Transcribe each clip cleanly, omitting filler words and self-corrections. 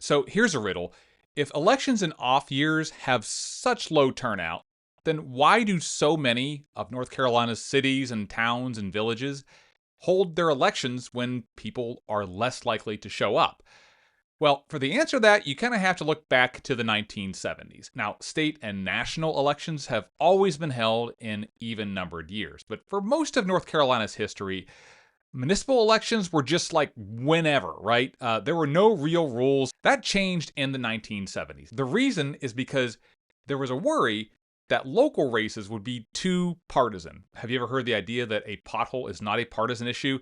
So here's a riddle. If elections in off years have such low turnout, then why do so many of North Carolina's cities and towns and villages hold their elections when people are less likely to show up? Well, for the answer to that, you kind of have to look back to the 1970s. Now, state and national elections have always been held in even numbered years, but for most of North Carolina's history, municipal elections were just like whenever, right? There were no real rules. That changed in the 1970s. The reason is because there was a worry that local races would be too partisan. Have you ever heard the idea that a pothole is not a partisan issue?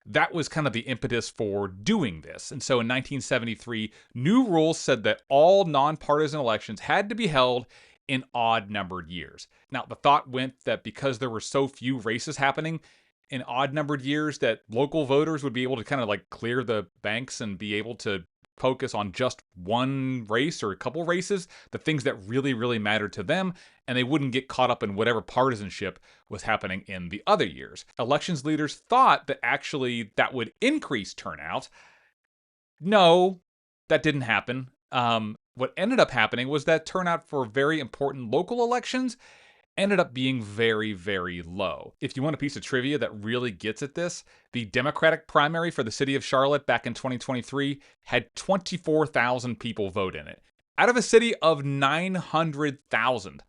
That was kind of the impetus for doing this. And so in 1973, new rules said that all nonpartisan elections had to be held in odd numbered years. Now, the thought went that because there were so few races happening in odd numbered years, that local voters would be able to kind of like clear the banks and be able to focus on just one race or a couple races, the things that really, really mattered to them, and they wouldn't get caught up in whatever partisanship was happening in the other years. Elections leaders thought that actually that would increase turnout. No, that didn't happen. What ended up happening was that turnout for very important local elections ended up being very, very low. If you want a piece of trivia that really gets at this, the Democratic primary for the city of Charlotte back in 2023 had 24,000 people vote in it, out of a city of 900,000.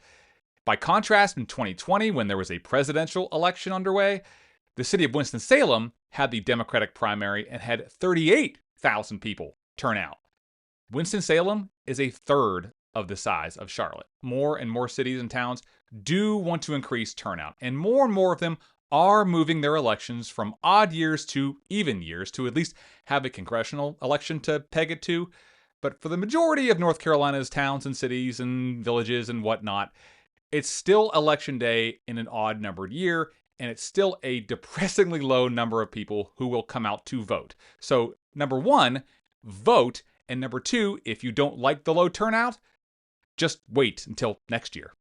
By contrast, in 2020, when there was a presidential election underway, the city of Winston-Salem had the Democratic primary and had 38,000 people turn out. Winston-Salem is a third of the size of Charlotte. More and more cities and towns do want to increase turnout, and more of them are moving their elections from odd years to even years to at least have a congressional election to peg it to. But for the majority of North Carolina's towns and cities and villages and whatnot, it's still election day in an odd numbered year, and it's still a depressingly low number of people who will come out to vote. So, number one, vote. And number two, if you don't like the low turnout, just wait until next year.